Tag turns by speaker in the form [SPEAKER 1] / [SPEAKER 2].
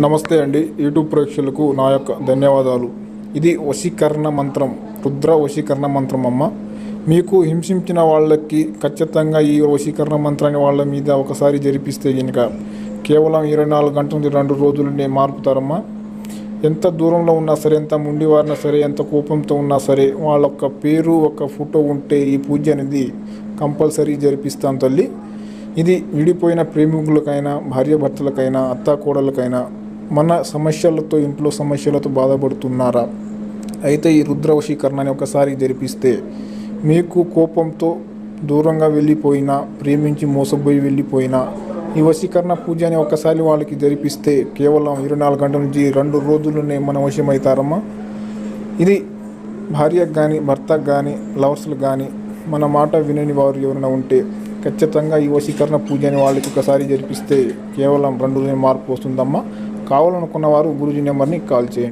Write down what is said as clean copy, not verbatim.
[SPEAKER 1] నమస్తే అండి. యూట్యూబ్ ప్రేక్షకులకు నా యొక్క ధన్యవాదాలు. ఇది వశీకరణ మంత్రం, రుద్ర వశీకరణ మంత్రం అమ్మ. మీకు హింసించిన వాళ్ళకి ఖచ్చితంగా ఈ వశీకరణ మంత్రాన్ని వాళ్ళ మీద ఒకసారి జరిపిస్తే కనుక కేవలం 24 గంటల నుంచి 2 రోజులనే మార్పుతారమ్మా. ఎంత దూరంలో ఉన్నా సరే, ఎంత ముండివారినా సరే, ఎంత కోపంతో ఉన్నా సరే, వాళ్ళ యొక్క పేరు ఒక ఫోటో ఉంటే ఈ పూజ అనేది కంపల్సరీ జరిపిస్తాం తల్లి. ఇది విడిపోయిన ప్రేమికులకైనా, భార్యాభర్తలకైనా, అత్తాకోడలకైనా, మన సమస్యలతో, ఇంట్లో సమస్యలతో బాధపడుతున్నారా? అయితే ఈ రుద్ర వశీకరణని ఒకసారి జరిపిస్తే మీకు కోపంతో దూరంగా వెళ్ళిపోయినా, ప్రేమించి మోసపోయి వెళ్ళిపోయినా, ఈ వశీకరణ పూజని ఒకసారి వాళ్ళకి జరిపిస్తే కేవలం 24 గంటల నుంచి 2 రోజుల్లోనే మన వశమవుతారమ్మా. ఇది భార్యకు కానీ, భర్తకు కానీ, లవర్స్లకు కానీ, మన మాట వినని వారు ఎవరైనా ఉంటే ఖచ్చితంగా ఈ వశీకరణ పూజని వాళ్ళకి ఒకసారి జరిపిస్తే కేవలం 2 రోజులే మార్పు వస్తుందమ్మా. కావాలనుకున్న వారు గురూజీ నెంబర్ని కాల్ చేయండి.